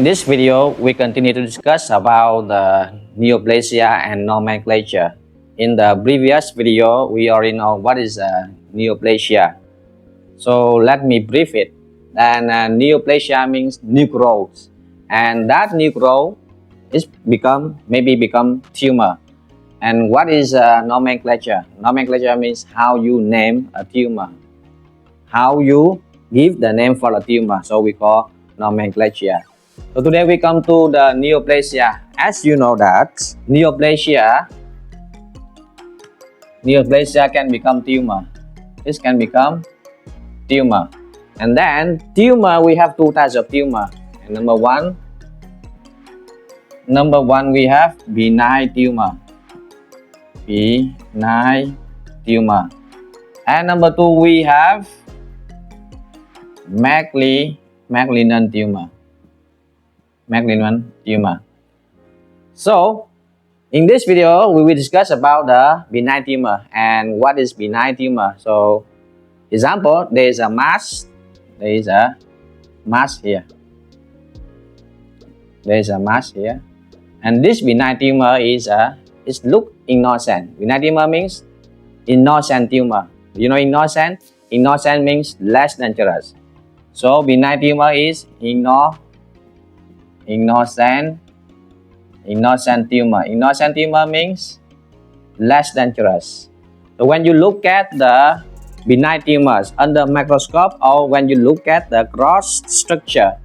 this video, we continue to discuss about the neoplasia and nomenclature. In the previous video, we already know what is neoplasia. So let me brief it. And neoplasia means new growth, and that new growth is maybe become tumor. And what is nomenclature? Nomenclature means how you name a tumor, how you give the name for a tumor. So we call nomenclature. So today we come to the neoplasia. As you know that neoplasia can become tumor. This can become tumor. And then tumor, we have two types of tumor. And number one we have benign tumor. Benign tumor. And number two we have malignant tumor. Malignant tumor. So in this video, we will discuss about the benign tumor and what is benign tumor. So example, there is a mass. There is a mass here. There is a mass here, and this benign tumor is look innocent. Benign tumor means innocent tumor. You know innocent? Innocent means less dangerous. So benign tumor is innocent tumor. Innocent tumor means less dangerous. So when you look at the benign tumors under microscope, or when you look at the gross structure,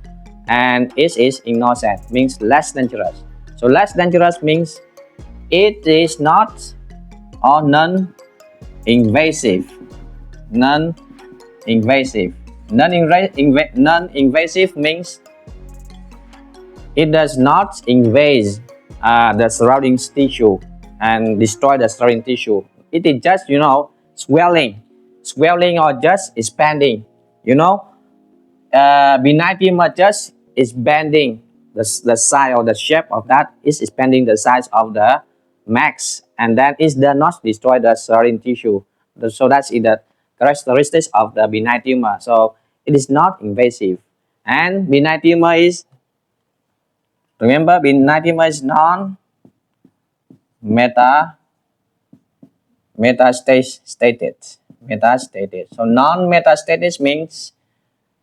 and it is innocent, means less dangerous. So less dangerous means it is not or non-invasive. Non-invasive. Non-invasive means it does not invade the surrounding tissue and destroy the surrounding tissue. It is just, swelling or just expanding. Benign tumor just is bending the size or the shape of that is expanding the size of the mass, and then it does not destroy the surrounding tissue. So that's the characteristics of the benign tumor. So it is not invasive, and benign tumor is, remember, benign tumor is metastatic. So non-metastatic means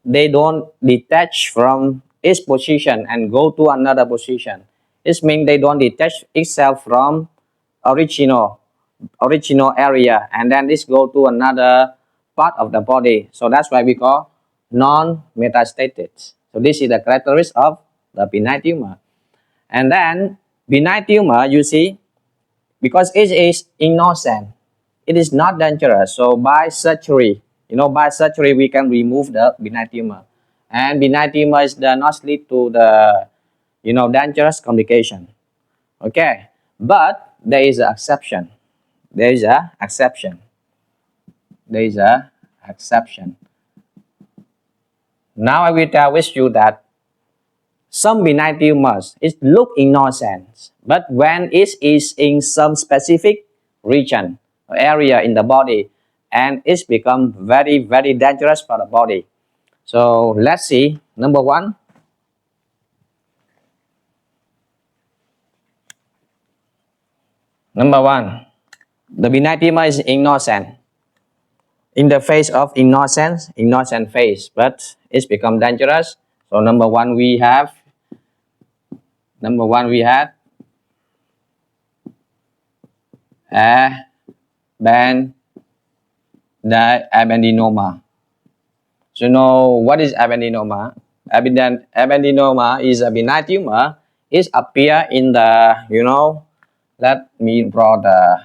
they don't detach from its position and go to another position. This means they don't detach itself from original area, and then this go to another part of the body. So that's why we call non-metastatic. So this is the characteristic of the benign tumor. And then benign tumor, you see, because it is innocent, it is not dangerous. So by surgery, we can remove the benign tumor. And benign tumor does not lead to the, dangerous complication. Okay, but there is an exception. There is an exception. Now I will tell with you that some benign tumors, it look innocent, but when it is in some specific region or area in the body, and it's become very, very dangerous for the body. So let's see. Number one. The benign tumor is innocent. In the face of innocent face, but it's become dangerous. So number one we had abendenoma. So you know what is abendenoma? Abendenoma is a benign tumor. It appear in the, let me draw the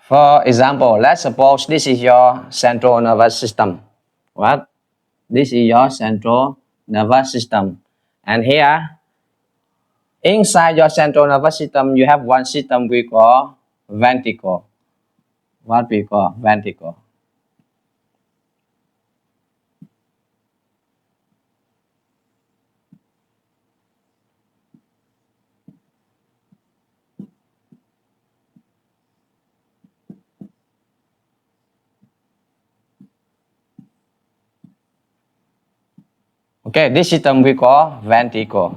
For example, let's suppose this is your central nervous system. What? This is your central nervous system. And here, inside your central nervous system, you have one system we call ventricle. What we call ventricle. Okay, this system we call ventricle.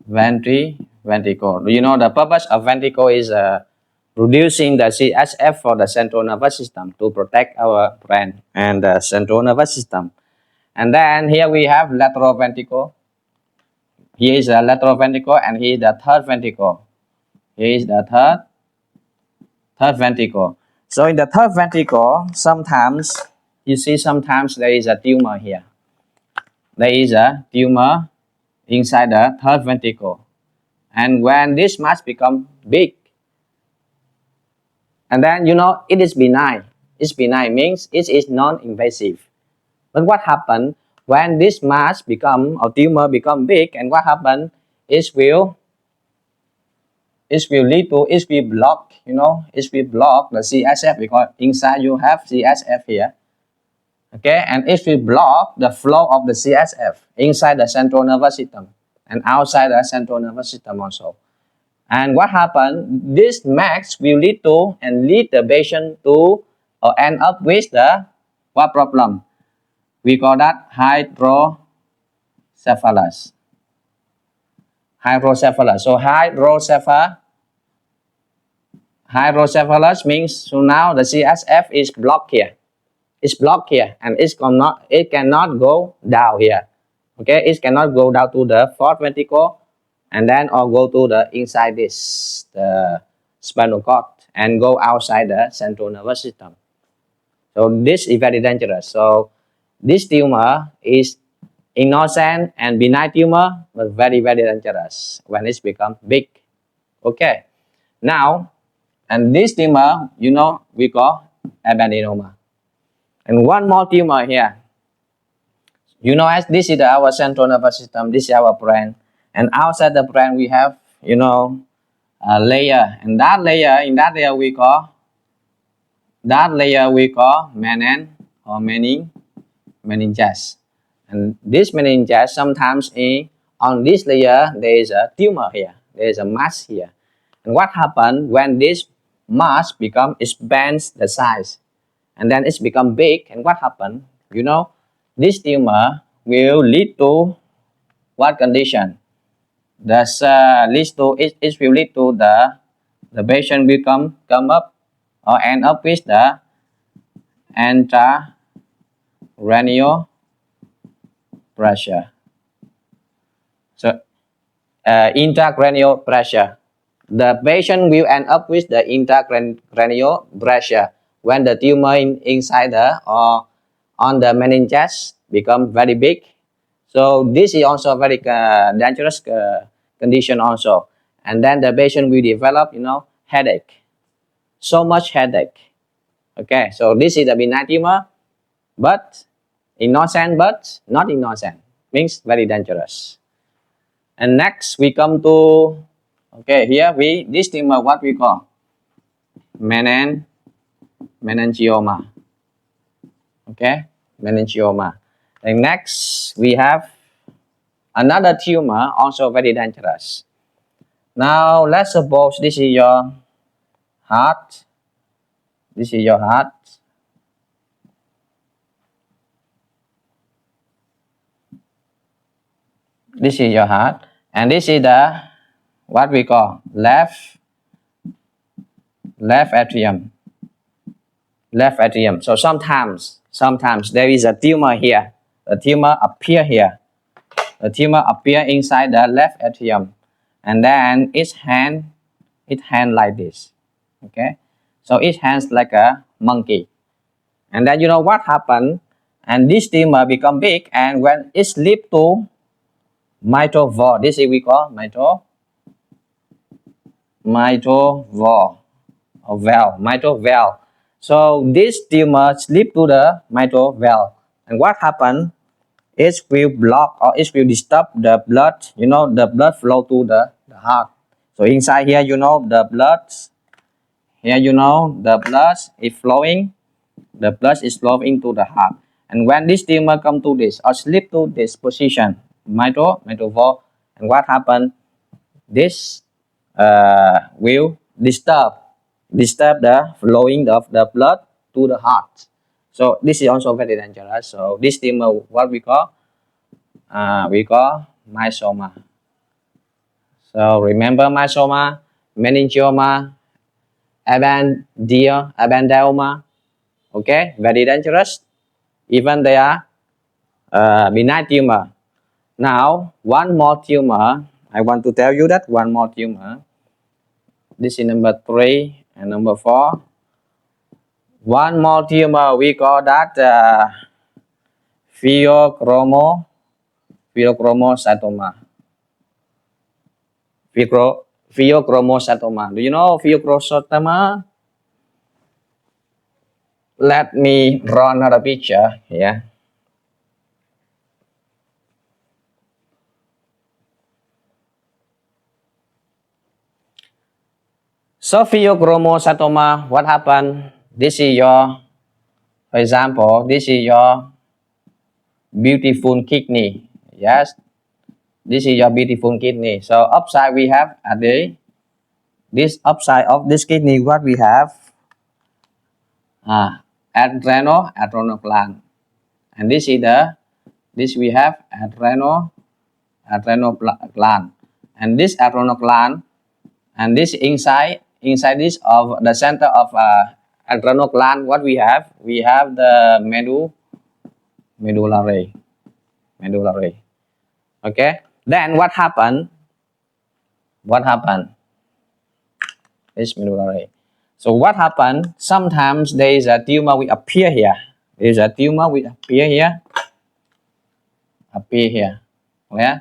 Ventricle. Do you know the purpose of ventricle is producing the CSF for the central nervous system to protect our brain and the central nervous system. And then here we have lateral ventricle. Here is the lateral ventricle and here is the third ventricle. Here is the third ventricle. So in the third ventricle, sometimes you see sometimes there is a tumor here. There is a tumor inside the third ventricle. And when this mass become big, and then you know it is benign. It's benign means it is non-invasive. But what happens when this mass become or tumor become big, and what happens it will lead to it will block, you know, it will block the CSF because inside you have CSF here. Okay, and it will block the flow of the CSF inside the central nervous system and outside the central nervous system also. And what happened? This mass will lead to and lead the patient to or end up with the what problem? We call that hydrocephalus. Hydrocephalus. So hydrocephalus means so now the CSF is blocked here. It's blocked here and it cannot go down here. Okay, it cannot go down to the fourth ventricle and then or go to the inside this the spinal cord and go outside the central nervous system. So this is very dangerous. So this tumor is innocent and benign tumor, but very dangerous when it's become big. Okay, now and this tumor, you know, we call adenoma. And one more tumor here. You know, as this is our central nervous system, this is our brain, and outside the brain we have, you know, a layer, and that layer we call meninges. And this meninges sometimes on this layer there is a tumor here, there is a mass here. And what happens when this mass expands the size, and then it's become big, and what happens? You know, this tumor will lead to what condition? It will lead to the patient will come up or end up with the intracranial pressure. So intracranial pressure. The patient will end up with the intracranial pressure when the tumor inside or on the meninges become very big. So this is also a very dangerous condition also. And then the patient will develop, you know, headache. So much headache. Okay, so this is a benign tumor, but innocent but not innocent. Means very dangerous. And next we come to, okay, here this tumor what we call meningioma. Okay, meningioma. And next we have another tumor also very dangerous. Now let's suppose this is your heart. This is your heart. This is your heart, and this is the what we call left atrium. Left atrium. So sometimes there is a tumor here. The tumor appear here. The tumor appear inside the left atrium, and then its hand like this. Okay, so it hands like a monkey, and then you know what happened? And this tumor become big, and when it slip to mitral valve, this is we call mitral valve. So this tumor slip to the mitral valve, and what happened? It will block or it will disturb the blood, you know, the blood flow to the heart. So inside here, you know, the blood, here, you know, the blood is flowing, to the heart. And when this tumor come to this or slip to this position, mitral valve, and what happened? This will disturb the flowing of the blood to the heart. So this is also very dangerous. So this tumor, what we call we call myxoma. So remember myxoma, meningioma, abendioma. Okay, very dangerous. Even they are benign tumor. Now, one more tumor. I want to tell you that one more tumor. This is number 3 and number 4. One more tumor, we call that pheochromocytoma. Pheochromocytoma. Do you know pheochromocytoma? Let me draw another picture here. So pheochromocytoma, what happened? This is your, for example, this is your beautiful kidney. Yes, this is your beautiful kidney. So upside we have at this upside of this kidney, what we have? Adrenal gland. And this is this we have adrenal gland. And this adrenal gland, and this inside this of the center of adrenal gland, what we have? We have the medullary. Okay. Then what happened? This medullary. So what happened? Sometimes there is a tumor will appear here. There is a tumor will appear here. Yeah,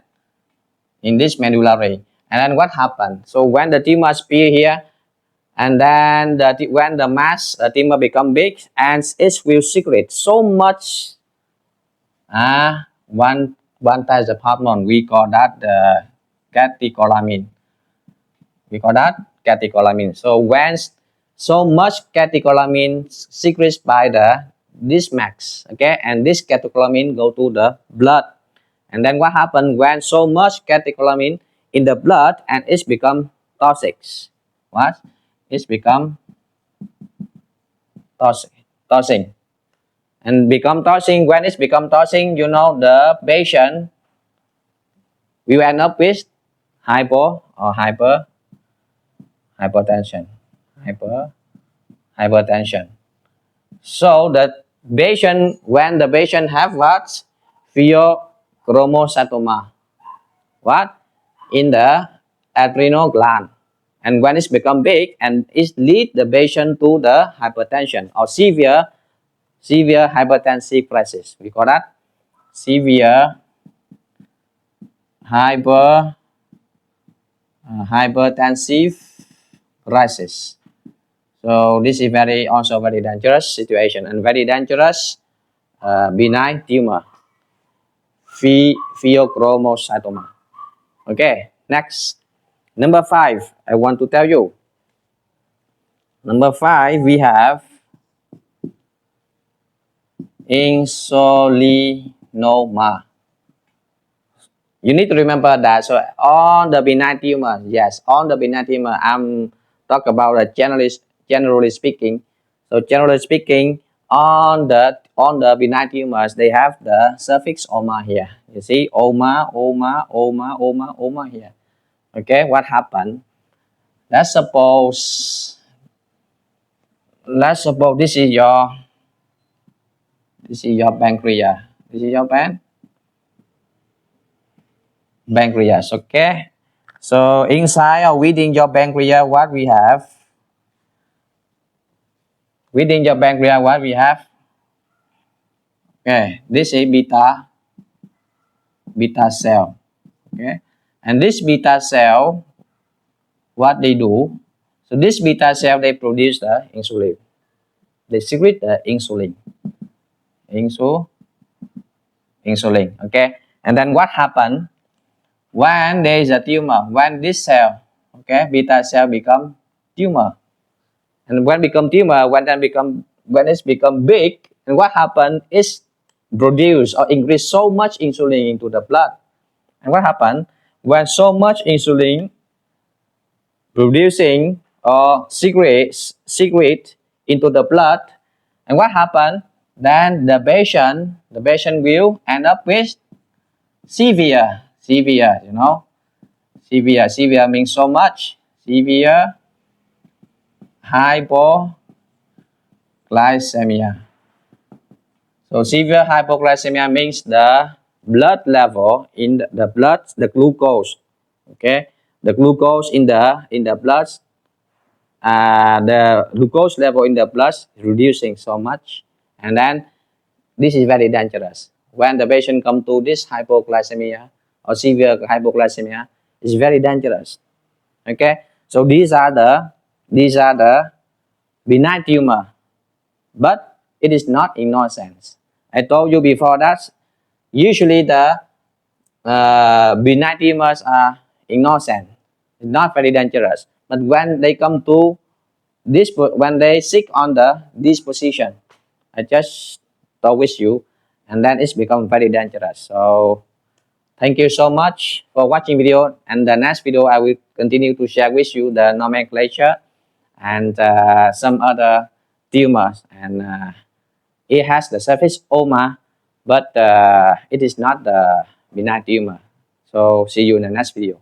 in this medullary. And then what happened? So when the tumor appear here, and then when the mass tumor become big, and it will secrete so much one type of hormone. We call that catecholamine. So when so much catecholamine secretes by this max, okay, and this catecholamine go to the blood. And then what happened when so much catecholamine in the blood and it's become toxic? What? It's become toxic. And become toxic. When it's become toxic, you know, the patient will end up with hypertension. So the patient, when the patient have what? Pheochromocytoma. What? In the adrenal gland. And when it's become big, and it lead the patient to the hypertension or severe hypertensive crisis. We call that severe hypertensive crisis. So this is also very dangerous situation and very dangerous benign tumor, pheochromocytoma. Okay, next. Number 5, I want to tell you. Number 5, we have insulinoma. You need to remember that. So on the benign tumor, yes, on the benign tumor, I'm talk about generally speaking. So generally speaking, on the benign tumors, they have the suffix oma here. You see, oma here. Okay, what happened? Let's suppose this is your pancreas. This is your pancreas. Okay. So inside or within your pancreas, what we have? Within your pancreas, what we have? Okay, this is beta cell. Okay, and this beta cell, what they do? So this beta cell, they produce the insulin. They secrete the insulin. Insulin. Okay, and then what happened when there is a tumor? When this cell, okay, beta cell become tumor, and when it's become big, and what happened is produce or increase so much insulin into the blood. And what happened when so much insulin producing or secrete into the blood? And what happened? Then the patient will end up with severe, you know, severe means so much. Severe hypoglycemia. So severe hypoglycemia means the blood level in the blood, the glucose, okay, the glucose in the blood, the glucose level in the blood is reducing so much, and then this is very dangerous. When the patient come to this hypoglycemia or severe hypoglycemia, it's very dangerous. Okay, so these are the benign tumor, but it is not innocent. I told you before that usually the benign tumors are innocent, not very dangerous. But when they come to this, when they sit on this position, I just talk with you, and then it's become very dangerous. So thank you so much for watching video. And the next video I will continue to share with you the nomenclature and some other tumors, and it has the surface oma, but it is not the benign tumor. So see you in the next video.